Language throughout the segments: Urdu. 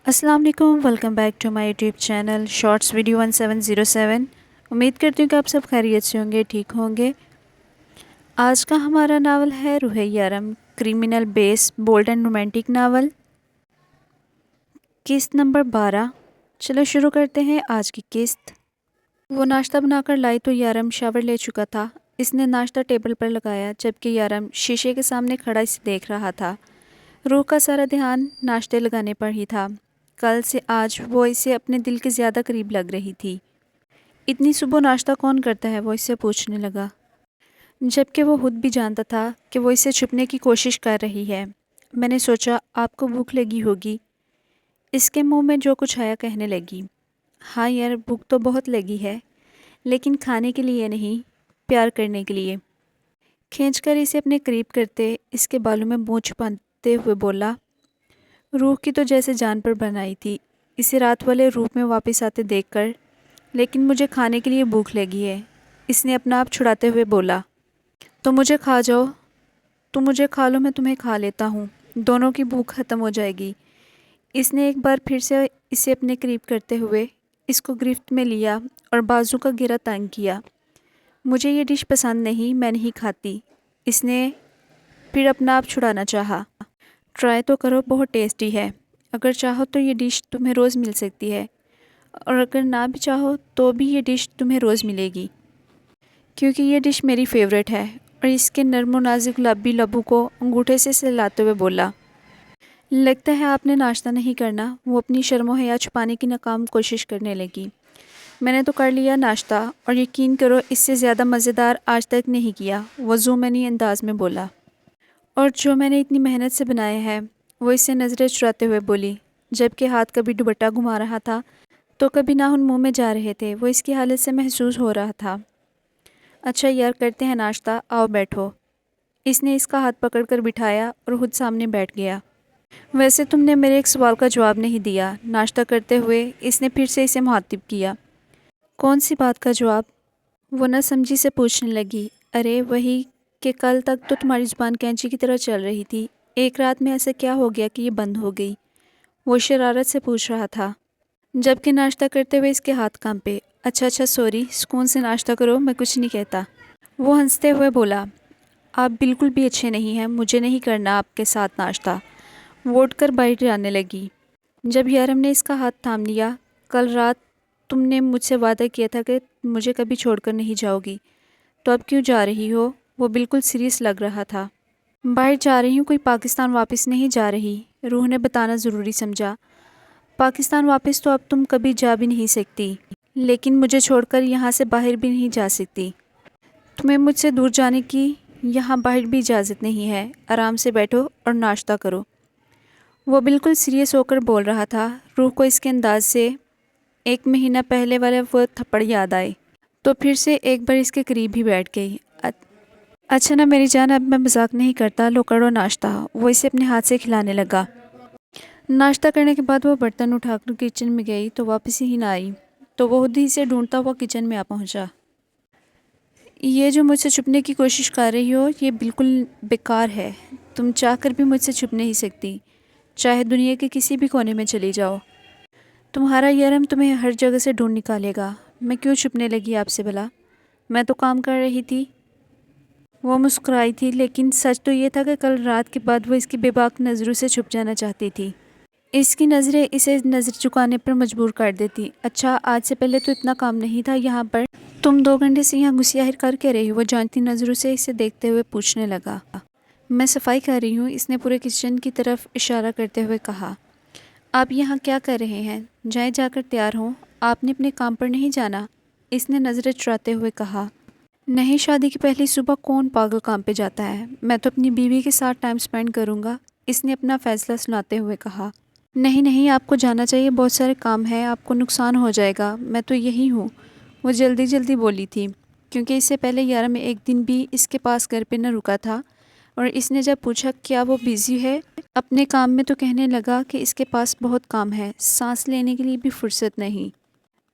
السلام علیکم، welcome back to my YouTube channel shorts video 1707۔ امید کرتی ہوں کہ آپ سب خیریت سے ہوں گے، ٹھیک ہوں گے۔ آج کا ہمارا ناول ہے Rooh Yaram, criminal base bold and romantic novel, قسط نمبر 12۔ چلو شروع کرتے ہیں آج کی قسط۔ وہ ناشتہ بنا کر لائی تو یارم شاور لے چکا تھا۔ اس نے ناشتہ ٹیبل پر لگایا جبکہ یارم شیشے کے سامنے کھڑا اسے دیکھ رہا تھا۔ روح کا سارا دھیان ناشتے لگانے پر ہی تھا۔ کل سے آج وہ اسے اپنے دل کے زیادہ قریب لگ رہی تھی۔ اتنی صبح ناشتہ کون کرتا ہے، وہ اس سے پوچھنے لگا، جبکہ وہ خود بھی جانتا تھا کہ وہ اسے چھپنے کی کوشش کر رہی ہے۔ میں نے سوچا آپ کو بھوک لگی ہوگی۔ اس کے منہ میں جو کچھ آیا کہنے لگی، ہاں یار بھوک تو بہت لگی ہے، لیکن کھانے کے لیے نہیں، پیار کرنے کے لیے۔ کھینچ کر اسے اپنے قریب کرتے اس کے بالوں میں منہ چھپاتے ہوئے بولا، روح کی تو جیسے جان پر بنائی تھی اسے رات والے روپ میں واپس آتے دیکھ کر، لیکن مجھے کھانے کے لیے بھوک لگی ہے، اس نے اپنا آپ چھڑاتے ہوئے بولا۔ تو مجھے کھا جاؤ، تم مجھے کھا لو، میں تمہیں کھا لیتا ہوں، دونوں کی بھوک ختم ہو جائے گی۔ اس نے ایک بار پھر سے اسے اپنے قریب کرتے ہوئے اس کو گرفت میں لیا اور بازو کا گھیرا تنگ کیا۔ مجھے یہ ڈش پسند نہیں، میں نہیں کھاتی۔ اس نے پھر اپنا آپ چھڑانا چاہا۔ ٹرائی تو کرو، بہت ٹیسٹی ہے۔ اگر چاہو تو یہ ڈش تمہیں روز مل سکتی ہے، اور اگر نہ بھی چاہو تو بھی یہ ڈش تمہیں روز ملے گی، کیونکہ یہ ڈش میری فیوریٹ ہے۔ اور اس کے نرم و نازک گلابی لبوں کو انگوٹھے سے سہلاتے ہوئے بولا، لگتا ہے آپ نے ناشتہ نہیں کرنا۔ وہ اپنی شرم و حیا چھپانے کی ناکام کوشش کرنے لگی۔ میں نے تو کر لیا ناشتہ، اور یقین کرو اس سے زیادہ مزیدار آج تک نہیں کیا، وہ ذومعنی انداز میں بولا۔ اور جو میں نے اتنی محنت سے بنایا ہے، وہ اس سے نظریں چراتے ہوئے بولی، جبکہ ہاتھ کبھی دوپٹہ گھما رہا تھا تو کبھی ناخن منہ میں جا رہے تھے۔ وہ اس کی حالت سے محسوس ہو رہا تھا۔ اچھا یار کرتے ہیں ناشتہ، آؤ بیٹھو۔ اس نے اس کا ہاتھ پکڑ کر بٹھایا اور خود سامنے بیٹھ گیا۔ ویسے تم نے میرے ایک سوال کا جواب نہیں دیا، ناشتہ کرتے ہوئے اس نے پھر سے اسے مخاطب کیا۔ کون سی بات کا جواب؟ وہ نہ سمجھی سے پوچھنے لگی۔ ارے وہی کہ کل تک تو تمہاری زبان کینچی کی طرح چل رہی تھی، ایک رات میں ایسا کیا ہو گیا کہ یہ بند ہو گئی؟ وہ شرارت سے پوچھ رہا تھا، جبکہ ناشتہ کرتے ہوئے اس کے ہاتھ کانپے۔ اچھا سوری، سکون سے ناشتہ کرو، میں کچھ نہیں کہتا۔ وہ ہنستے ہوئے بولا، آپ بالکل بھی اچھے نہیں ہیں، مجھے نہیں کرنا آپ کے ساتھ ناشتہ۔ وہ اٹھ کر باہر جانے لگی۔ جب یارم نے اس کا ہاتھ تھام لیا، کل رات تم نے مجھ سے وعدہ کیا تھا کہ مجھے کبھی چھوڑ کر نہیں جاؤ گی، تو اب کیوں جا رہی ہو؟ وہ بالکل سیریس لگ رہا تھا۔ باہر جا رہی ہوں، کوئی پاکستان واپس نہیں جا رہی، روح نے بتانا ضروری سمجھا۔ پاکستان واپس تو اب تم کبھی جا بھی نہیں سکتی، لیکن مجھے چھوڑ کر یہاں سے باہر بھی نہیں جا سکتی۔ تمہیں مجھ سے دور جانے کی یہاں باہر بھی اجازت نہیں ہے، آرام سے بیٹھو اور ناشتہ کرو۔ وہ بالکل سیریس ہو کر بول رہا تھا۔ روح کو اس کے انداز سے 1 مہینہ پہلے والے وہ تھپڑ یاد آئے، تو پھر سے ایک بار اس کے قریب ہی بیٹھ گئی۔ اچھا نا میری جان، اب میں مذاق نہیں کرتا، لو کرو ناشتہ۔ وہ اسے اپنے ہاتھ سے کھلانے لگا۔ ناشتہ کرنے کے بعد وہ برتن اٹھا کر کچن میں گئی تو واپس ہی نہ آئی، تو وہ خود ہی سے ڈھونڈتا ہوا کچن میں آ پہنچا۔ یہ جو مجھ سے چھپنے کی کوشش کر رہی ہو، یہ بالکل بیکار ہے۔ تم چاہ کر بھی مجھ سے چھپ نہیں سکتی، چاہے دنیا کے کسی بھی کونے میں چلی جاؤ۔ تمہارا یارم تمہیں ہر جگہ سے ڈھونڈ نکالے گا۔ میں کیوں چھپنے لگی آپ سے بھلا؟ میں تو کام کر رہی تھی۔ وہ مسکرائی تھی، لیکن سچ تو یہ تھا کہ کل رات کے بعد وہ اس کی بے باک نظروں سے چھپ جانا چاہتی تھی۔ اس کی نظریں اسے نظر چکانے پر مجبور کر دیتی۔ اچھا آج سے پہلے تو اتنا کام نہیں تھا یہاں پر، تم 2 گھنٹے سے یہاں گھسیاہٹ کر کے رہی ہو؟ وہ جانتی نظروں سے اسے دیکھتے ہوئے پوچھنے لگا۔ میں صفائی کر رہی ہوں، اس نے پورے کچن کی طرف اشارہ کرتے ہوئے کہا۔ آپ یہاں کیا کر رہے ہیں؟ جائیں جا کر تیار ہوں، آپ نے اپنے کام پر نہیں جانا؟ اس نے نظریں چراتے ہوئے کہا۔ نہیں، شادی کی پہلی صبح کون پاگل کام پہ جاتا ہے؟ میں تو اپنی بیوی کے ساتھ ٹائم سپینڈ کروں گا، اس نے اپنا فیصلہ سناتے ہوئے کہا۔ نہیں، آپ کو جانا چاہیے، بہت سارے کام ہیں، آپ کو نقصان ہو جائے گا، میں تو یہی ہوں۔ وہ جلدی بولی تھی، کیونکہ اس سے پہلے یارم ایک دن بھی اس کے پاس گھر پہ نہ رکا تھا، اور اس نے جب پوچھا کیا وہ بیزی ہے اپنے کام میں، تو کہنے لگا کہ اس کے پاس بہت کام ہے، سانس لینے کے لیے بھی فرصت نہیں۔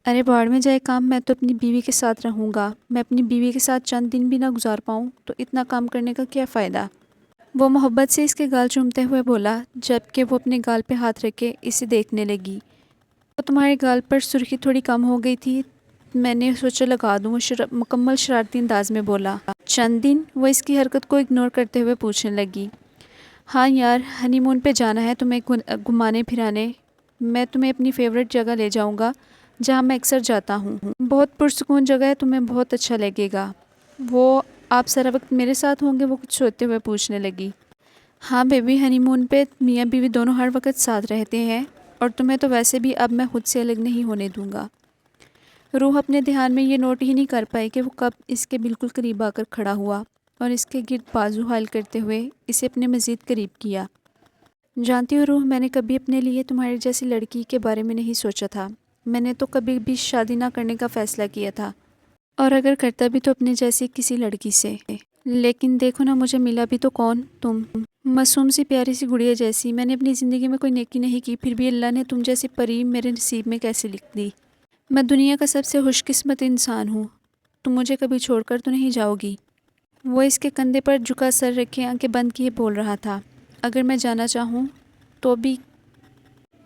ارے باڑ میں جائے کام، میں تو اپنی بیوی کے ساتھ رہوں گا۔ میں اپنی بیوی کے ساتھ چند دن بھی نہ گزار پاؤں تو اتنا کام کرنے کا کیا فائدہ؟ وہ محبت سے اس کے گال چومتے ہوئے بولا، جبکہ وہ اپنے گال پہ ہاتھ رکھ کے اسے دیکھنے لگی۔ تو تمہارے گال پر سرخی تھوڑی کم ہو گئی تھی، میں نے سوچا لگا دوں، وہ مکمل شرارتی انداز میں بولا۔ چند دن؟ وہ اس کی حرکت کو اگنور کرتے ہوئے پوچھنے لگی۔ ہاں یار، ہنی مون پہ جانا ہے تمہیں گھمانے پھرانے، میں تمہیں اپنی فیورٹ جگہ لے جاؤں گا جہاں میں اکثر جاتا ہوں، بہت پرسکون جگہ ہے، تمہیں بہت اچھا لگے گا۔ وہ آپ سارا وقت میرے ساتھ ہوں گے؟ وہ کچھ سوچتے ہوئے پوچھنے لگی۔ ہاں بیبی، ہنی مون پہ میاں بیوی دونوں ہر وقت ساتھ رہتے ہیں، اور تمہیں تو ویسے بھی اب میں خود سے الگ نہیں ہونے دوں گا۔ روح اپنے دھیان میں یہ نوٹ ہی نہیں کر پائی کہ وہ کب اس کے بالکل قریب آ کر کھڑا ہوا اور اس کے گرد بازو حائل کرتے ہوئے اسے اپنے مزید قریب کیا۔ جانتی ہو روح، میں نے کبھی اپنے لیے تمہاری جیسی لڑکی کے بارے میں نہیں سوچا تھا۔ میں نے تو کبھی بھی شادی نہ کرنے کا فیصلہ کیا تھا، اور اگر کرتا بھی تو اپنے جیسی کسی لڑکی سے۔ لیکن دیکھو نا، مجھے ملا بھی تو کون؟ تم، معصوم سی پیاری سی گڑیا جیسی۔ میں نے اپنی زندگی میں کوئی نیکی نہیں کی، پھر بھی اللہ نے تم جیسی پری میرے نصیب میں کیسے لکھ دی؟ میں دنیا کا سب سے خوش قسمت انسان ہوں، تم مجھے کبھی چھوڑ کر تو نہیں جاؤ گی؟ وہ اس کے کندھے پر جھکا سر رکھے آنکھیں بند کیے بول رہا تھا۔ اگر میں جانا چاہوں تو بھی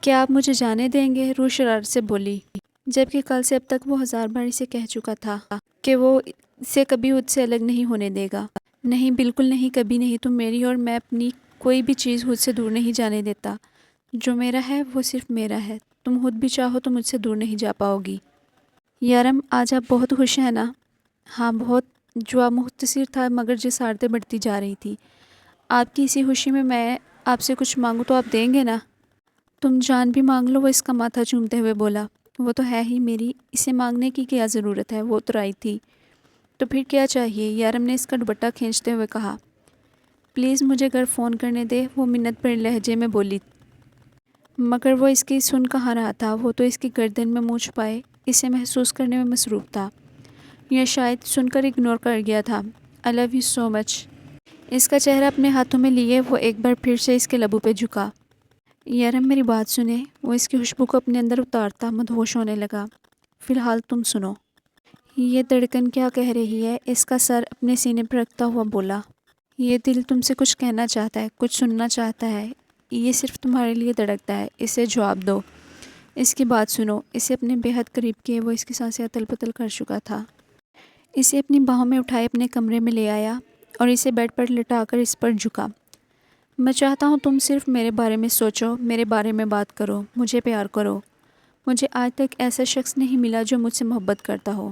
کیا آپ مجھے جانے دیں گے؟ روح شرارت سے بولی، جبکہ کل سے اب تک وہ 1000 بار اسے کہہ چکا تھا کہ وہ اسے کبھی خود سے الگ نہیں ہونے دے گا۔ نہیں، بالکل نہیں، کبھی نہیں، تم میری، اور میں اپنی کوئی بھی چیز خود سے دور نہیں جانے دیتا۔ جو میرا ہے وہ صرف میرا ہے، تم خود بھی چاہو تو مجھ سے دور نہیں جا پاؤ گی۔ یارم، آج آپ بہت خوش ہیں نا؟ ہاں بہت۔ جواب مختصر تھا مگر جسارتیں بڑھتی جا رہی تھی۔ آپ کی اسی خوشی میں آپ سے کچھ مانگوں تو آپ دیں گے نا؟ تم جان بھی مانگ لو، وہ اس کا ماتھا چومتے ہوئے بولا۔ وہ تو ہے ہی میری، اسے مانگنے کی کیا ضرورت ہے، وہ اترائی تھی۔ تو پھر کیا چاہیے؟ یارم نے اس کا دوپٹہ کھینچتے ہوئے کہا۔ پلیز مجھے گھر فون کرنے دے، وہ منت بھرے لہجے میں بولی۔ مگر وہ اس کی سن کہاں رہا تھا، وہ تو اس کی گردن میں منہ چھپائے اسے محسوس کرنے میں مصروف تھا، یا شاید سن کر اگنور کر گیا تھا۔ I love you so much۔ اس کا چہرہ اپنے ہاتھوں میں لیے وہ ایک بار پھر سے اس کے لبوں پہ جھکا۔ یارم میری بات سنیں، وہ اس کی خوشبو کو اپنے اندر اتارتا مدہوش ہونے لگا۔ فی الحال تم سنو۔ یہ دھڑکن کیا کہہ رہی ہے؟ اس کا سر اپنے سینے پر رکھتا ہوا بولا۔ یہ دل تم سے کچھ کہنا چاہتا ہے، کچھ سننا چاہتا ہے، یہ صرف تمہارے لیے دھڑکتا ہے، اسے جواب دو، اس کی بات سنو۔ اسے اپنے بے حد قریب کیے وہ اس کی سانسیں اتل پتل کر چکا تھا۔ اسے اپنی باہوں میں اٹھائے اپنے کمرے میں لے آیا اور اسے بیڈ پر لٹا کر اس پر جھکا۔ میں چاہتا ہوں تم صرف میرے بارے میں سوچو، میرے بارے میں بات کرو، مجھے پیار کرو۔ مجھے آج تک ایسا شخص نہیں ملا جو مجھ سے محبت کرتا ہو۔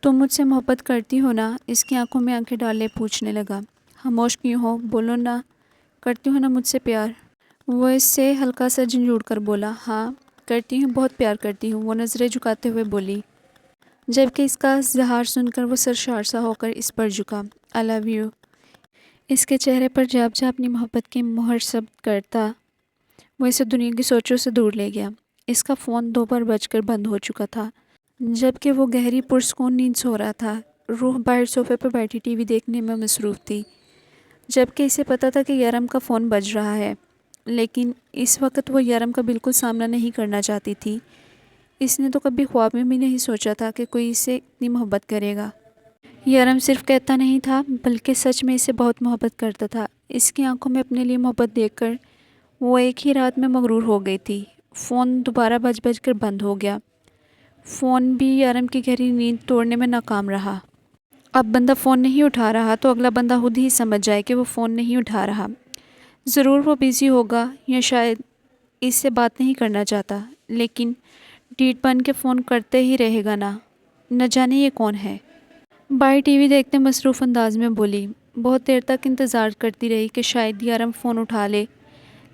تم مجھ سے محبت کرتی ہو نا؟ اس کی آنکھوں میں آنکھیں ڈالے پوچھنے لگا۔ خاموش کیوں ہو؟ بولو نا، کرتی ہو نا مجھ سے پیار؟ وہ اس سے ہلکا سا جھنجھوڑ کر بولا۔ ہاں کرتی ہوں، بہت پیار کرتی ہوں، وہ نظریں جھکاتے ہوئے بولی، جبکہ اس کا اظہار سن کر وہ سرشار سا ہو کر اس پر جھکا۔ I love you۔ اس کے چہرے پر جاب جا اپنی محبت کی مہر ثبت کرتا وہ اسے دنیا کی سوچوں سے دور لے گیا۔ اس کا فون 2 بار بج کر بند ہو چکا تھا، جبکہ وہ گہری پرسکون نیند سو رہا تھا۔ روح باہر صوفے پر بیٹھی ٹی وی دیکھنے میں مصروف تھی، جبکہ اسے پتا تھا کہ یارم کا فون بج رہا ہے، لیکن اس وقت وہ یارم کا بالکل سامنا نہیں کرنا چاہتی تھی۔ اس نے تو کبھی خواب میں بھی نہیں سوچا تھا کہ کوئی اسے اتنی محبت کرے گا۔ یارم صرف کہتا نہیں تھا بلکہ سچ میں اسے بہت محبت کرتا تھا۔ اس کی آنکھوں میں اپنے لیے محبت دیکھ کر وہ ایک ہی رات میں مغرور ہو گئی تھی۔ فون دوبارہ بج کر بند ہو گیا۔ فون بھی یارم کی گہری نیند توڑنے میں ناکام رہا۔ اب بندہ فون نہیں اٹھا رہا تو اگلا بندہ خود ہی سمجھ جائے کہ وہ فون نہیں اٹھا رہا۔ ضرور وہ بزی ہوگا یا شاید اس سے بات نہیں کرنا چاہتا، لیکن ڈیٹ بن کے فون کرتے ہی رہے گا نا، نہ جانے یہ کون ہے۔ باہر ٹی وی دیکھتے مصروف انداز میں بولی۔ بہت دیر تک انتظار کرتی رہی کہ شاید یارم فون اٹھا لے،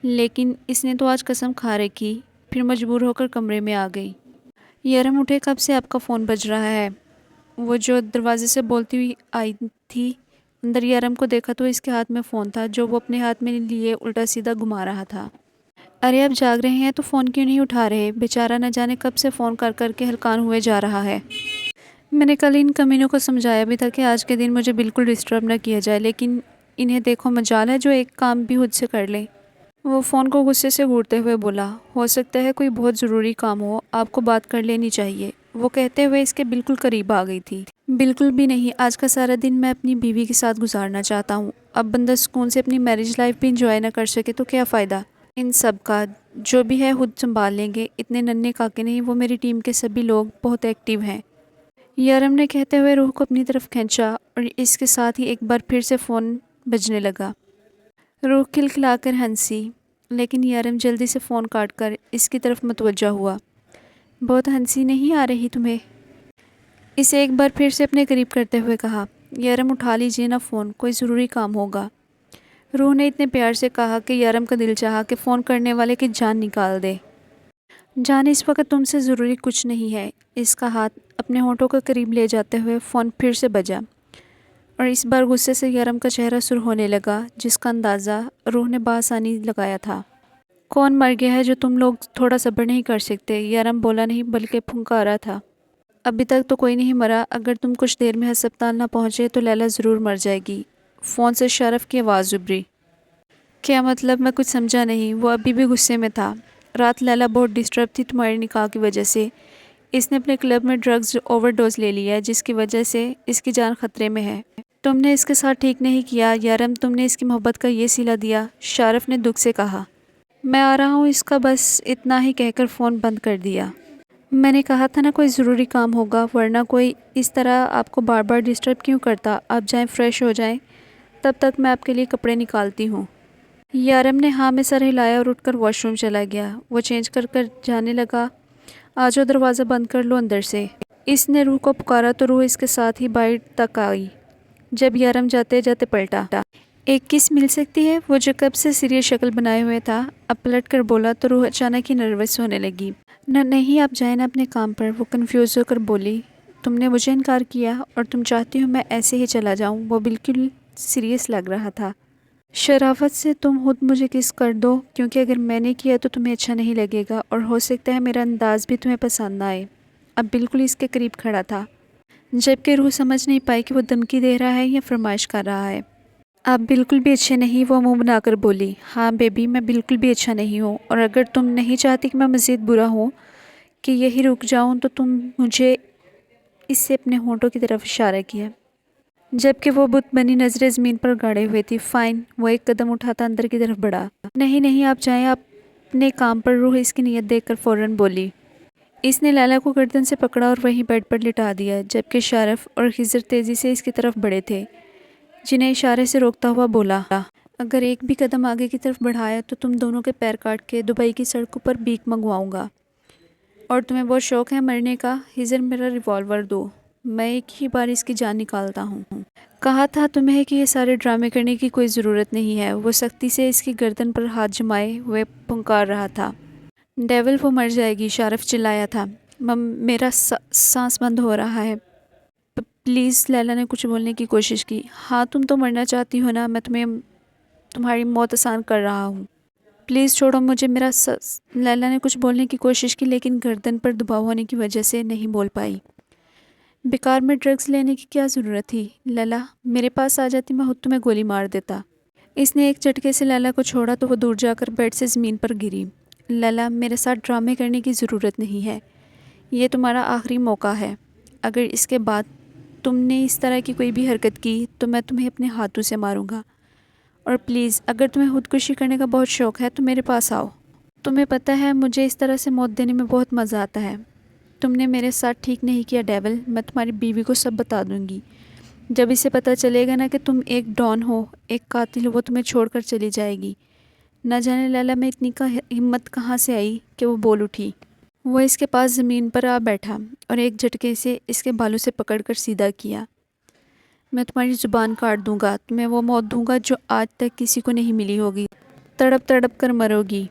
لیکن اس نے تو آج قسم کھا رکھی، پھر مجبور ہو کر کمرے میں آ گئی۔ یارم اٹھے، کب سے آپ کا فون بج رہا ہے؟ وہ جو دروازے سے بولتی ہوئی آئی تھی، اندر یارم کو دیکھا تو اس کے ہاتھ میں فون تھا جو وہ اپنے ہاتھ میں لیے الٹا سیدھا گھما رہا تھا۔ ارے آپ جاگ رہے ہیں تو فون کیوں نہیں اٹھا رہے؟ بیچارہ نہ جانے کب سے فون کر کر کے ہلکان ہوئے جا رہا ہے۔ میں نے کل ان کمینوں کو سمجھایا بھی تھا کہ آج کے دن مجھے بالکل ڈسٹرب نہ کیا جائے، لیکن انہیں دیکھو مجال ہے جو ایک کام بھی خود سے کر لیں۔ وہ فون کو غصے سے گھورتے ہوئے بولا، ہو سکتا ہے کوئی بہت ضروری کام ہو، آپ کو بات کر لینی چاہیے۔ وہ کہتے ہوئے اس کے بالکل قریب آ گئی تھی۔ بالکل بھی نہیں، آج کا سارا دن میں اپنی بیوی کے ساتھ گزارنا چاہتا ہوں۔ اب بندہ سکون سے اپنی میرج لائف بھی انجوائے نہ کر سکے تو کیا فائدہ ان سب کا؟ جو بھی ہے خود سنبھال لیں گے، اتنے ننھے کاکے نہیں، وہ میری ٹیم کے سبھی لوگ بہت ایکٹیو ہیں۔ یارم نے کہتے ہوئے روح کو اپنی طرف کھینچا اور اس کے ساتھ ہی ایک بار پھر سے فون بجنے لگا۔ روح کھلکھلا کر ہنسی، لیکن یارم جلدی سے فون کاٹ کر اس کی طرف متوجہ ہوا۔ بہت ہنسی نہیں آ رہی تمہیں؟ اسے ایک بار پھر سے اپنے قریب کرتے ہوئے کہا۔ یارم اٹھا لیجیے نا فون، کوئی ضروری کام ہوگا۔ روح نے اتنے پیار سے کہا کہ یارم کا دل چاہا کہ فون کرنے والے کی جان نکال دے۔ جان اس وقت تم سے ضروری کچھ نہیں ہے۔ اس کا ہاتھ اپنے ہونٹوں کے قریب لے جاتے ہوئے فون پھر سے بجا، اور اس بار غصے سے یارم کا چہرہ سرخ ہونے لگا، جس کا اندازہ روح نے بآسانی لگایا تھا۔ کون مر گیا ہے جو تم لوگ تھوڑا صبر نہیں کر سکتے؟ یارم بولا نہیں بلکہ پھنکارا تھا۔ ابھی تک تو کوئی نہیں مرا، اگر تم کچھ دیر میں ہسپتال نہ پہنچے تو لیلا ضرور مر جائے گی۔ فون سے شارف کی آواز ابھری۔ کیا مطلب؟ میں کچھ سمجھا نہیں۔ وہ ابھی بھی غصے میں تھا۔ رات لیلا بہت ڈسٹرب تھی تمہارے نکاح کی وجہ سے۔ اس نے اپنے کلب میں ڈرگز اوور ڈوز لے لیا ہے، جس کی وجہ سے اس کی جان خطرے میں ہے۔ تم نے اس کے ساتھ ٹھیک نہیں کیا یارم، تم نے اس کی محبت کا یہ صلہ دیا، شارف نے دکھ سے کہا۔ میں آ رہا ہوں، اس کا بس اتنا ہی کہہ کر فون بند کر دیا۔ میں نے کہا تھا نا کوئی ضروری کام ہوگا، ورنہ کوئی اس طرح آپ کو بار بار ڈسٹرب کیوں کرتا؟ آپ جائیں، فریش ہو جائیں، تب تک میں آپ کے لیے کپڑے نکالتی ہوں۔ یارم نے ہاں میں سر ہلایا اور اٹھ کر واش روم چلا گیا۔ وہ چینج کر کر جانے لگا۔ آجو دروازہ بند کر لو اندر سے۔ اس نے روح کو پکارا تو روح اس کے ساتھ ہی باہر تک آئی۔ جب یارم جاتے جاتے پلٹا، ایک کس مل سکتی ہے؟ وہ جو کب سے سیریس شکل بنائے ہوئے تھا اب پلٹ کر بولا تو روح اچانک ہی نروس ہونے لگی۔ نہیں، آپ جائیں نا اپنے کام پر۔ وہ کنفیوز ہو کر بولی، تم نے مجھے انکار کیا اور تم چاہتی ہو میں ایسے ہی چلا جاؤں؟ وہ بالکل سیریس لگ رہا تھا۔ شرافت سے تم خود مجھے کس کر دو، کیونکہ اگر میں نے کیا تو تمہیں اچھا نہیں لگے گا اور ہو سکتا ہے میرا انداز بھی تمہیں پسند نہ آئے۔ اب بالکل اس کے قریب کھڑا تھا، جبکہ روح سمجھ نہیں پائی کہ وہ دھمکی دے رہا ہے یا فرمائش کر رہا ہے۔ آپ بالکل بھی اچھے نہیں، وہ منہ بنا کر بولی۔ ہاں بیبی، میں بالکل بھی اچھا نہیں ہوں، اور اگر تم نہیں چاہتی کہ میں مزید برا ہوں، کہ یہی رک جاؤں، تو تم مجھے اس سے اپنے ہونٹوں کی طرف اشارہ کیا، جبکہ وہ بت بنی نظریں زمین پر گاڑے ہوئے تھی۔ فائن، وہ ایک قدم اٹھاتا اندر کی طرف بڑھا۔ نہیں، آپ جائیں اپنے کام پر۔ روح اس کی نیت دیکھ کر فوراً بولی۔ اس نے لیلا کو گردن سے پکڑا اور وہیں بیڈ پر لٹا دیا، جبکہ شارف اور خضر تیزی سے اس کی طرف بڑھے تھے، جنہیں اشارے سے روکتا ہوا بولا، اگر ایک بھی قدم آگے کی طرف بڑھایا تو تم دونوں کے پیر کاٹ کے دبئی کی سڑکوں پر بھیک منگواؤں گا۔ اور تمہیں بہت شوق ہے مرنے کا؟ خضر، میرا ریوالور دو، میں ایک ہی بار اس کی جان نکالتا ہوں۔ کہا تھا تمہیں کہ یہ سارے ڈرامے کرنے کی کوئی ضرورت نہیں ہے۔ وہ سختی سے اس کی گردن پر ہاتھ جمائے ہوئے پھنکار رہا تھا۔ ڈیول، وہ مر جائے گی، شارف چلایا تھا۔ میرا سانس بند ہو رہا ہے، پلیز۔ لیلا نے کچھ بولنے کی کوشش کی۔ ہاں تم تو مرنا چاہتی ہو نا، میں تمہاری موت آسان کر رہا ہوں، پلیز چھوڑو مجھے۔ لیلا نے کچھ بولنے کی کوشش کی، لیکن گردن پر دباؤ ہونے کی وجہ سے نہیں بول پائی۔ بیکار میں ڈرگز لینے کی کیا ضرورت تھی؟ لیلا، میرے پاس آ جاتی، میں خود تمہیں گولی مار دیتا۔ اس نے ایک جھٹکے سے لیلا کو چھوڑا تو وہ دور جا کر بیڈ سے زمین پر گری۔ لیلا، میرے ساتھ ڈرامے کرنے کی ضرورت نہیں ہے، یہ تمہارا آخری موقع ہے۔ اگر اس کے بعد تم نے اس طرح کی کوئی بھی حرکت کی تو میں تمہیں اپنے ہاتھوں سے ماروں گا، اور پلیز اگر تمہیں خودکشی کرنے کا بہت شوق ہے تو میرے پاس آؤ۔ تمہیں پتہ ہے مجھے اس طرح سے موت دینے میں بہت مزہ آتا ہے۔ تم نے میرے ساتھ ٹھیک نہیں کیا ڈیول، میں تمہاری بیوی کو سب بتا دوں گی۔ جب اسے پتہ چلے گا نا کہ تم ایک ڈان ہو، ایک قاتل ہو، وہ تمہیں چھوڑ کر چلی جائے گی۔ نہ جانے لیلا میں اتنی ہمت کہاں سے آئی کہ وہ بول اٹھی۔ وہ اس کے پاس زمین پر آ بیٹھا اور ایک جھٹکے سے اس کے بالوں سے پکڑ کر سیدھا کیا۔ میں تمہاری زبان کاٹ دوں گا، تمہیں وہ موت دوں گا جو آج تک کسی کو نہیں ملی ہوگی، تڑپ تڑپ کر مرو گی۔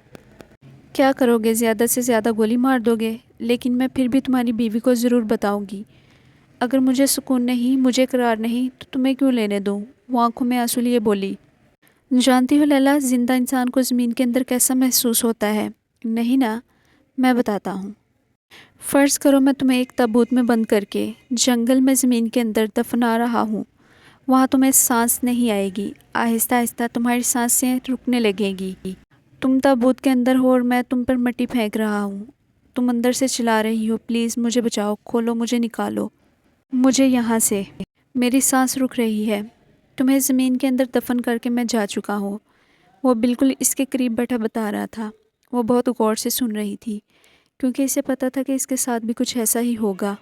کیا کرو گے؟ زیادہ سے زیادہ گولی مار دو گے، لیکن میں پھر بھی تمہاری بیوی کو ضرور بتاؤں گی۔ اگر مجھے سکون نہیں، مجھے قرار نہیں، تو تمہیں کیوں لینے دوں؟ وہ آنکھوں میں آنسو لیے بولی۔ جانتی ہو لیلا، زندہ انسان کو زمین کے اندر کیسا محسوس ہوتا ہے؟ نہیں نا، میں بتاتا ہوں۔ فرض کرو میں تمہیں ایک تابوت میں بند کر کے جنگل میں زمین کے اندر دفنا رہا ہوں، وہاں تمہیں سانس نہیں آئے گی، آہستہ آہستہ تمہاری سانسیں رکنے لگیں گی، تم تابوت کے اندر ہو اور میں تم پر مٹی پھینک رہا ہوں۔ تم اندر سے چلا رہی ہو، پلیز مجھے بچاؤ، کھولو، مجھے نکالو مجھے یہاں سے۔ میری سانس رک رہی ہے۔ تمہیں زمین کے اندر دفن کر کے میں جا چکا ہوں۔ وہ بالکل اس کے قریب بیٹھا بتا رہا تھا۔ وہ بہت غور سے سن رہی تھی کیونکہ اسے پتہ تھا کہ اس کے ساتھ بھی کچھ ایسا ہی ہوگا۔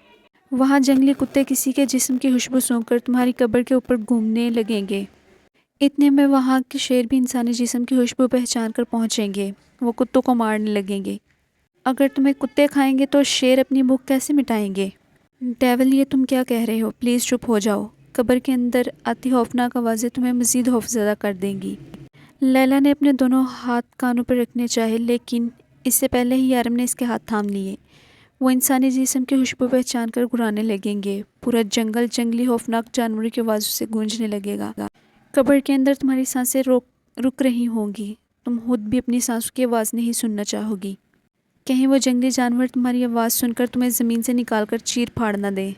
وہاں جنگلی کتے کسی کے جسم کی خوشبو سونگھ کر تمہاری قبر کے اوپر گھومنے لگیں گے۔ اتنے میں وہاں کے شیر بھی انسانی جسم کی خوشبو پہچان کر پہنچیں گے۔ وہ کتوں کو مارنے لگیں گے۔ اگر تمہیں کتے کھائیں گے تو شیر اپنی بھوک کیسے مٹائیں گے؟ ڈیول، یہ تم کیا کہہ رہے ہو؟ پلیز چپ ہو جاؤ۔ قبر کے اندر آتی خوفناک آوازیں تمہیں مزید خوفزدہ کر دیں گی۔ لیلا نے اپنے دونوں ہاتھ کانوں پر رکھنے چاہے لیکن اس سے پہلے ہی یارم نے اس کے ہاتھ تھام لیے۔ وہ انسانی جسم کی خوشبو پہچان کر گھرانے لگیں گے۔ پورا جنگل جنگلی خوفناک جانوروں کی آوازوں سے گونجنے لگے گا۔ قبر کے اندر تمہاری سانسیں رک رہی ہوں گی۔ تم خود بھی اپنی سانسوں کی آواز نہیں سننا چاہو گی۔ کہیں وہ جنگلی جانور تمہاری آواز سن کر تمہیں زمین سے نکال کر چیر پھاڑ نہ دے۔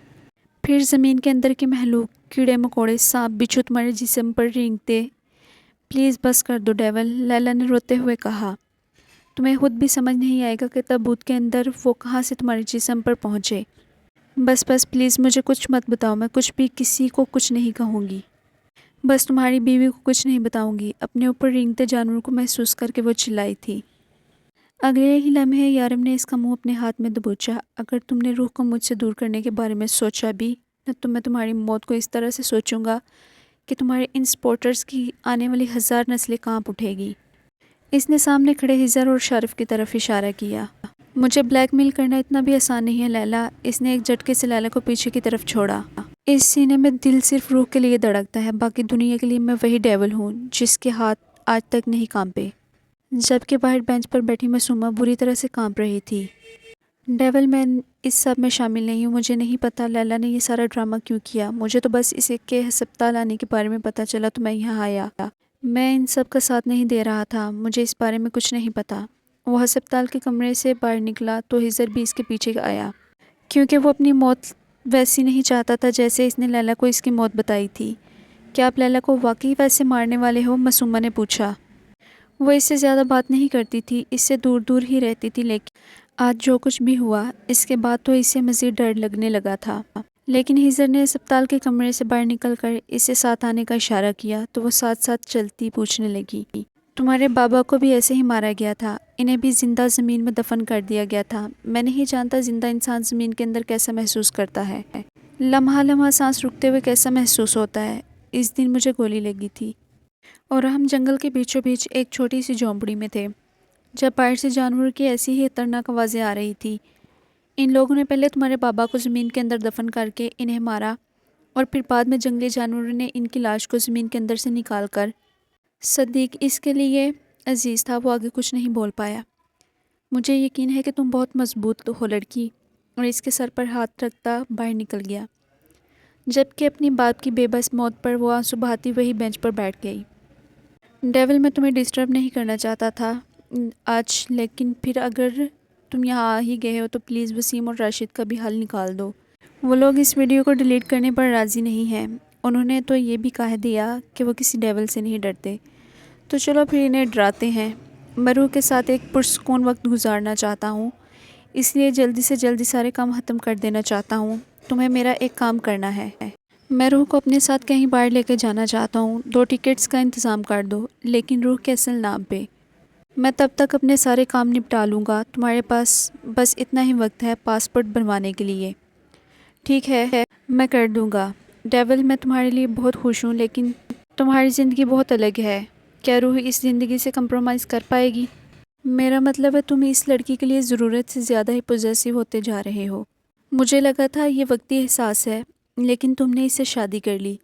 پھر زمین کے اندر کے مخلوق، کیڑے مکوڑے، سانپ، بچھو تمہارے جسم پر رینگتے۔ پلیز بس کر دو ڈیول، لیلا نے روتے ہوئے کہا۔ تمہیں خود بھی سمجھ نہیں آئے گا کہ تابوت کے اندر وہ کہاں سے تمہارے جسم پر پہنچے۔ بس پلیز مجھے کچھ مت بتاؤ، میں کچھ بھی کسی کو کچھ نہیں کہوں گی۔ بس تمہاری بیوی کو کچھ نہیں بتاؤں گی۔ اپنے اوپر رینگتے جانوروں کو محسوس کر کے وہ چلائی تھی۔ اگلے ہی لمحے یارم نے اس کا منہ اپنے ہاتھ میں دبوچا۔ اگر تم نے روح کو مجھ سے دور کرنے کے بارے میں سوچا بھی تو میں تمہاری موت کو اس طرح سے سوچوں گا کہ تمہارے ان سپورٹرز کی آنے والی 1000 نسلیں کانپ اٹھے گی۔ اس نے سامنے کھڑے ہزر اور شارف کی طرف اشارہ کیا۔ مجھے بلیک میل کرنا اتنا بھی آسان نہیں ہے لیلا۔ اس نے ایک جھٹکے سے لیلا کو پیچھے کی طرف چھوڑا۔ اس سینے میں دل صرف روح کے لیے دھڑکتا ہے، باقی دنیا کے لیے میں وہی ڈیول ہوں جس کے ہاتھ آج تک نہیں کانپے۔ جبکہ باہر بینچ پر بیٹھی معصومہ بری طرح سے کانپ رہی تھی۔ ڈیول، میں اس سب میں شامل نہیں ہوں۔ مجھے نہیں پتا لیلا نے یہ سارا ڈرامہ کیوں کیا۔ مجھے تو بس اسے کے ہسپتال آنے کے بارے میں پتا چلا تو میں یہاں آیا۔ میں ان سب کا ساتھ نہیں دے رہا تھا، مجھے اس بارے میں کچھ نہیں پتا۔ وہ ہسپتال کے کمرے سے باہر نکلا تو ہزر بھی اس کے پیچھے آیا کیونکہ وہ اپنی موت ویسی نہیں چاہتا تھا جیسے اس نے لیلا کو اس کی موت بتائی تھی۔ کیا آپ لیلا کو واقعی ویسے مارنے والے ہو؟ معصومہ نے پوچھا۔ وہ اس سے زیادہ بات نہیں کرتی تھی، اس سے دور دور ہی رہتی تھی، لیکن آج جو کچھ بھی ہوا اس کے بعد تو اسے مزید ڈر لگنے لگا تھا۔ لیکن ہزر نے ہسپتال کے کمرے سے باہر نکل کر اسے ساتھ آنے کا اشارہ کیا تو وہ ساتھ ساتھ چلتی پوچھنے لگی، تمہارے بابا کو بھی ایسے ہی مارا گیا تھا، انہیں بھی زندہ زمین میں دفن کر دیا گیا تھا۔ میں نہیں جانتا زندہ انسان زمین کے اندر کیسا محسوس کرتا ہے، لمحہ لمحہ سانس رکتے ہوئے کیسا محسوس ہوتا ہے۔ اس دن مجھے گولی لگی تھی اور ہم جنگل کے بیچوں بیچ ایک چھوٹی سی جھونپڑی میں تھے جب باہر سے جانوروں کی ایسی ہی خطرناک آوازیں آ رہی تھی۔ ان لوگوں نے پہلے تمہارے بابا کو زمین کے اندر دفن کر کے انہیں مارا اور پھر بعد میں جنگلی جانوروں نے ان کی لاش کو زمین کے اندر سے نکال کر۔ صدیق اس کے لیے عزیز تھا، وہ آگے کچھ نہیں بول پایا۔ مجھے یقین ہے کہ تم بہت مضبوط ہو لڑکی، اور اس کے سر پر ہاتھ رکھتا باہر نکل گیا، جبکہ اپنی باپ کی بے بس موت پر وہ آنسو بہاتی وہی بینچ پر بیٹھ گئی۔ ڈیول، میں تمہیں ڈسٹرب نہیں کرنا چاہتا تھا آج، لیکن پھر اگر تم یہاں آ ہی گئے ہو تو پلیز وسیم اور راشد کا بھی حل نکال دو۔ وہ لوگ اس ویڈیو کو ڈیلیٹ کرنے پر راضی نہیں ہیں۔ انہوں نے تو یہ بھی کہہ دیا کہ وہ کسی ڈیول سے نہیں ڈرتے، تو چلو پھر انہیں ڈراتے ہیں۔ میں روح کے ساتھ ایک پرسکون وقت گزارنا چاہتا ہوں، اس لیے جلدی سے جلدی سارے کام ختم کر دینا چاہتا ہوں۔ تمہیں میرا ایک کام کرنا ہے، میں روح کو اپنے ساتھ کہیں باہر لے کے جانا چاہتا ہوں۔ 2 ٹکٹس کا انتظام کر دو، لیکن روح کے اصل نام پہ۔ میں تب تک اپنے سارے کام نپٹا لوں گا، تمہارے پاس بس اتنا ہی وقت ہے پاسپورٹ بنوانے کے لیے۔ ٹھیک ہے، میں کر دوں گا۔ ڈیول، میں تمہارے لیے بہت خوش ہوں، لیکن تمہاری زندگی بہت الگ ہے۔ کیا روح اس زندگی سے کمپرومائز کر پائے گی؟ میرا مطلب ہے تم اس لڑکی کے لیے ضرورت سے زیادہ ہی پوزیسو ہوتے جا رہے ہو۔ مجھے لگا تھا یہ وقتی احساس ہے، لیکن تم نے اس سے شادی کر لی۔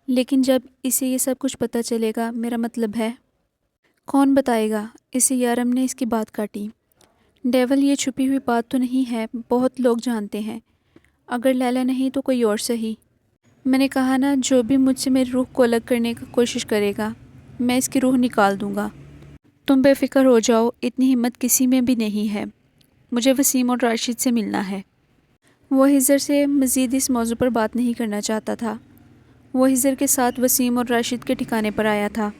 لیکن جب اسے یہ سب کچھ پتہ چلے گا، میرا مطلب ہے کون بتائے گا؟ اسے یارم نے اس کی بات کاٹی۔ ڈیول، یہ چھپی ہوئی بات تو نہیں ہے، بہت لوگ جانتے ہیں۔ اگر لیلا نہیں تو کوئی اور صحیح۔ میں نے کہا نا، جو بھی مجھ سے میری روح کو الگ کرنے کی کوشش کرے گا میں اس کی روح نکال دوں گا۔ تم بے فکر ہو جاؤ، اتنی ہمت کسی میں بھی نہیں ہے۔ مجھے وسیم اور راشد سے ملنا ہے۔ وہ ہزر سے مزید اس موضوع پر بات نہیں کرنا چاہتا تھا۔ وہ ہزر کے ساتھ وسیم اور راشد کے ٹھکانے پر آیا تھا۔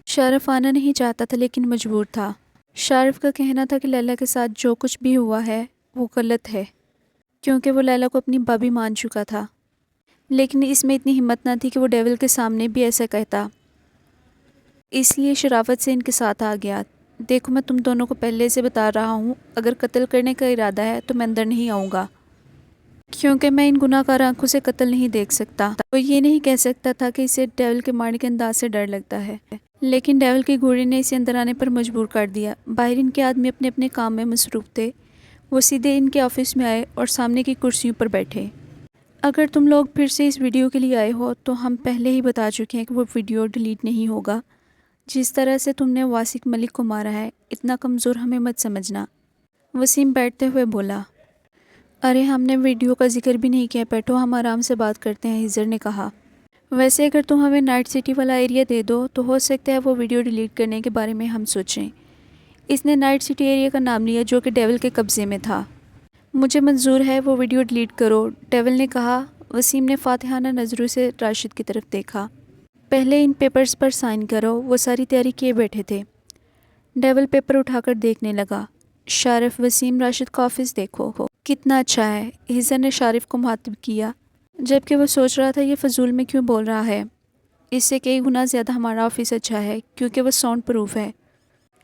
شارف آنا نہیں چاہتا تھا لیکن مجبور تھا۔ شارف کا کہنا تھا کہ لیلا کے ساتھ جو کچھ بھی ہوا ہے وہ غلط ہے، کیونکہ وہ لیلا کو اپنی بابی مان چکا تھا، لیکن اس میں اتنی ہمت نہ تھی کہ وہ ڈیول کے سامنے بھی ایسا کہتا، اس لیے شرافت سے ان کے ساتھ آ گیا۔ دیکھو میں تم دونوں کو پہلے سے بتا رہا ہوں، اگر قتل کرنے کا ارادہ ہے تو میں اندر نہیں آؤں گا، کیونکہ میں ان گناہ گار آنکھوں سے قتل نہیں دیکھ سکتا۔ وہ یہ نہیں کہہ سکتا تھا کہ اسے ڈیول کے مارنے کے انداز سے ڈر لگتا ہے، لیکن ڈیول کی گھوڑی نے اسے اندر آنے پر مجبور کر دیا۔ باہر ان کے آدمی اپنے اپنے کام میں مصروف تھے، وہ سیدھے ان کے آفس میں آئے اور سامنے کی کرسیوں پر بیٹھے۔ اگر تم لوگ پھر سے اس ویڈیو کے لیے آئے ہو تو ہم پہلے ہی بتا چکے ہیں کہ وہ ویڈیو ڈیلیٹ نہیں ہوگا۔ جس طرح سے تم نے واسق ملک کو مارا ہے، اتنا کمزور ہمیں مت سمجھنا، وسیم بیٹھتے ہوئے بولا۔ ارے ہم نے ویڈیو کا ذکر بھی نہیں کیا، بیٹھو ہم آرام سے بات کرتے ہیں، ہیزر نے کہا۔ ویسے اگر تم ہمیں نائٹ سٹی والا ایریا دے دو تو ہو سکتا ہے وہ ویڈیو ڈیلیٹ کرنے کے بارے میں ہم سوچیں۔ اس نے نائٹ سٹی ایریا کا نام لیا جو کہ ڈیول کے قبضے میں تھا۔ مجھے منظور ہے، وہ ویڈیو ڈیلیٹ کرو، ڈیول نے کہا۔ وسیم نے فاتحانہ نظروں سے راشد کی طرف دیکھا۔ پہلے ان پیپرز پر سائن کرو، وہ ساری تیاری کیے بیٹھے تھے۔ ڈیول پیپر اٹھا کر دیکھنے لگا۔ شارف، وسیم، راشد کا آفس دیکھو کتنا اچھا ہے، ہیزر نے شارف کو مخاطب کیا، جبکہ وہ سوچ رہا تھا یہ فضول میں کیوں بول رہا ہے، اس سے کئی گنا زیادہ ہمارا آفس اچھا ہے کیونکہ وہ ساؤنڈ پروف ہے۔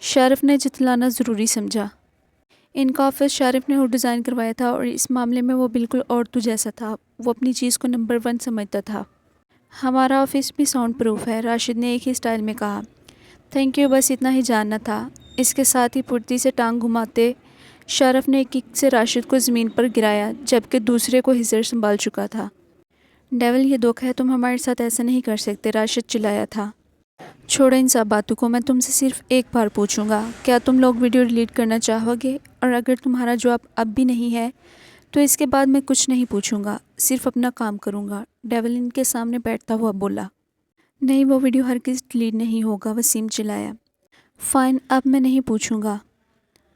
شارف نے جتلانا ضروری سمجھا۔ ان کا آفس شارف نے خود ڈیزائن کروایا تھا اور اس معاملے میں وہ بالکل عورتوں جیسا تھا، وہ اپنی چیز کو نمبر 1 سمجھتا تھا۔ ہمارا آفس بھی ساؤنڈ پروف ہے، راشد نے ایک ہی سٹائل میں کہا۔ تھینک یو، بس اتنا ہی جاننا تھا۔ اس کے ساتھ ہی پھرتی سے ٹانگ گھماتے شارف نے ایک کک سے راشد کو زمین پر گرایا، جبکہ دوسرے کو ہیزر سنبھال چکا تھا۔ ڈیول، یہ دکھ ہے، تم ہمارے ساتھ ایسا نہیں کر سکتے، راشد چلایا تھا۔ چھوڑو ان سب باتوں کو، میں تم سے صرف ایک بار پوچھوں گا، کیا تم لوگ ویڈیو ڈیلیٹ کرنا چاہو گے؟ اور اگر تمہارا جواب اب بھی نہیں ہے تو اس کے بعد میں کچھ نہیں پوچھوں گا، صرف اپنا کام کروں گا، ڈیول ان کے سامنے بیٹھتا ہوا بولا۔ نہیں، وہ ویڈیو ہرگز ڈیلیٹ نہیں ہوگا، وسیم چلایا۔ فائن، اب میں نہیں پوچھوں گا،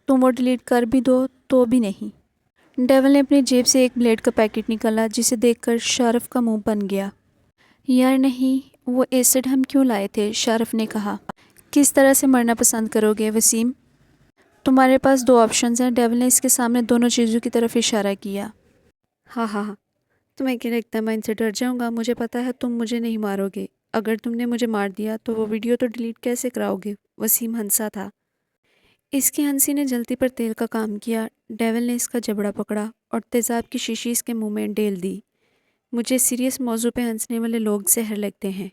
تم وہ ڈیلیٹ کر بھی دو تو بھی نہیں۔ ڈیول نے اپنی جیب سے ایک بلیڈ کا پیکٹ نکالا جسے دیکھ کر شارف کا منہ بن گیا۔ یار نہیں، وہ ایسڈ ہم کیوں لائے تھے؟ شارف نے کہا۔ کس طرح سے مرنا پسند کرو گے وسیم؟ تمہارے پاس 2 آپشنز ہیں، ڈیول نے اس کے سامنے دونوں چیزوں کی طرف اشارہ کیا۔ ہاں ہاں ہاں، تمہیں کیا لگتا ہے میں ان سے ڈر جاؤں گا؟ مجھے پتا ہے تم مجھے نہیں مارو گے، اگر تم نے مجھے مار دیا تو وہ ویڈیو تو ڈیلیٹ کیسے کراؤ گے؟ وسیم ہنسا تھا۔ اس کی ہنسی نے جلتی پر تیل کا کام کیا۔ ڈیول نے اس کا جبڑا پکڑا اور تیزاب کی شیشی اس کے منہ میں ڈیل دی۔ مجھے سیریس موضوع پہ ہنسنے والے لوگ زہر لگتے ہیں۔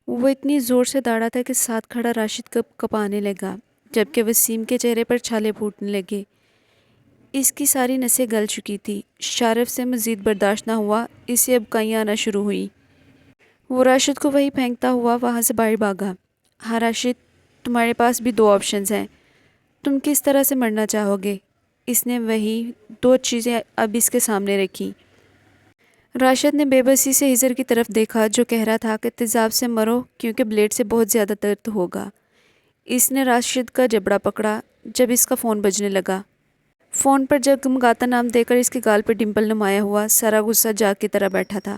وہ اتنی زور سے دوڑا تھا کہ ساتھ کھڑا راشد کپانے لگا، جبکہ وسیم کے چہرے پر چھالے پھوٹنے لگے۔ اس کی ساری نسیں گل چکی تھی۔ شارف سے مزید برداشت نہ ہوا، اسے اب کائیں آنا شروع ہوئی۔ وہ راشد کو وہی پھینکتا ہوا وہاں سے باہر بھاگا۔ ہاں راشد، تمہارے پاس بھی 2 آپشنز ہیں، تم کس طرح سے مرنا چاہو گے؟ اس نے وہی 2 چیزیں اب اس کے سامنے رکھی۔ راشد نے بے بسی سے ہیزر کی طرف دیکھا جو کہہ رہا تھا کہ تیزاب سے مرو کیونکہ بلیڈ سے بہت زیادہ درد ہوگا۔ اس نے راشد کا جبڑا پکڑا جب اس کا فون بجنے لگا۔ فون پر جگمگاتا نام دے کر اس کے گال پہ ڈمپل نمایاں ہوا، سارا غصہ جاگ کی طرح بیٹھا تھا۔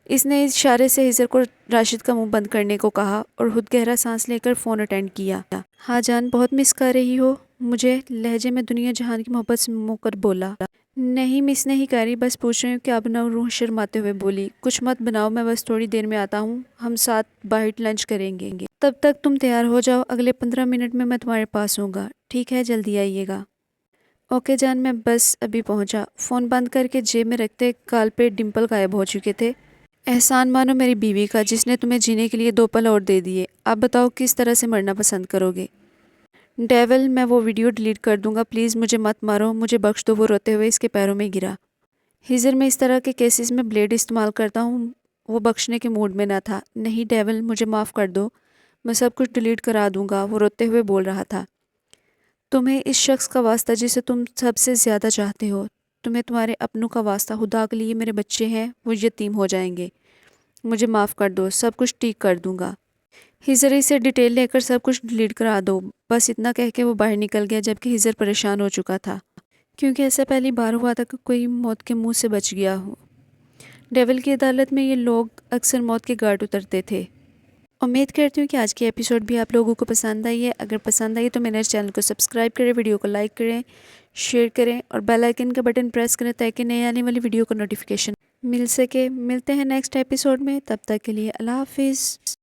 اس نے اس اشارے سے ہیزر کو راشد کا منہ بند کرنے کو کہا اور خود گہرا سانس لے کر فون اٹینڈ کیا۔ ہاں جان، بہت مس کر رہی ہو مجھے؟ لہجے میں دنیا جہان کی محبت سے منہ کر بولا۔ نہیں مس نہیں کر رہی، بس پوچھ رہی ہوں کیا بناؤں؟ روح شرماتے ہوئے بولی۔ کچھ مت بناؤ، میں بس تھوڑی دیر میں آتا ہوں، ہم ساتھ باہر لنچ کریں گے، تب تک تم تیار ہو جاؤ، اگلے 15 منٹ میں تمہارے پاس ہوں گا، ٹھیک ہے؟ جلدی آئیے گا۔ اوکے جان، میں بس ابھی پہنچا۔ فون بند کر کے جیب میں رکھتے گال پہ ڈمپل غائب ہو چکے تھے۔ احسان مانو میری بیوی کا جس نے تمہیں جینے کے لیے 2 پل اور دے دیے۔ اب بتاؤ کس طرح سے مرنا پسند کرو گے؟ ڈیول، میں وہ ویڈیو ڈیلیٹ کر دوں گا، پلیز مجھے مت مارو، مجھے بخش دو۔ وہ روتے ہوئے اس کے پیروں میں گرا۔ ہیزر، میں اس طرح کے کیسز میں بلیڈ استعمال کرتا ہوں۔ وہ بخشنے کے موڈ میں نہ تھا۔ نہیں ڈیول، مجھے معاف کر دو، میں سب کچھ ڈیلیٹ کرا دوں گا، وہ روتے ہوئے بول رہا تھا۔ تمہیں اس شخص کا واسطہ جسے تم سب سے زیادہ چاہتے ہو، تمہیں تمہارے اپنوں کا واسطہ، خدا کے لیے میرے بچے ہیں، وہ یتیم ہو جائیں گے، مجھے معاف کر دو، سب کچھ ٹھیک کر دوں گا۔ ہیزر، اسے ڈیٹیل لے کر سب کچھ ڈیلیٹ کرا دو، بس اتنا کہہ کے وہ باہر نکل گیا جبکہ ہیزر پریشان ہو چکا تھا، کیونکہ ایسا پہلی بار ہوا تھا کہ کوئی موت کے منہ سے بچ گیا ہو۔ ڈیول کی عدالت میں یہ لوگ اکثر موت کے گھاٹ اترتے تھے امید کرتی ہوں کہ آج کی ایپیسوڈ بھی آپ لوگوں کو پسند آئی ہے۔ اگر پسند آئی تو میرے چینل کو سبسکرائب کریں، ویڈیو کو لائک کریں، شیئر کریں اور بیل آئیکن کا بٹن پریس کریں تاکہ نئے آنے والی ویڈیو کو نوٹیفیکیشن مل سکے۔ ملتے ہیں نیکسٹ ایپیسوڈ میں، تب تک کے لیے اللہ حافظ۔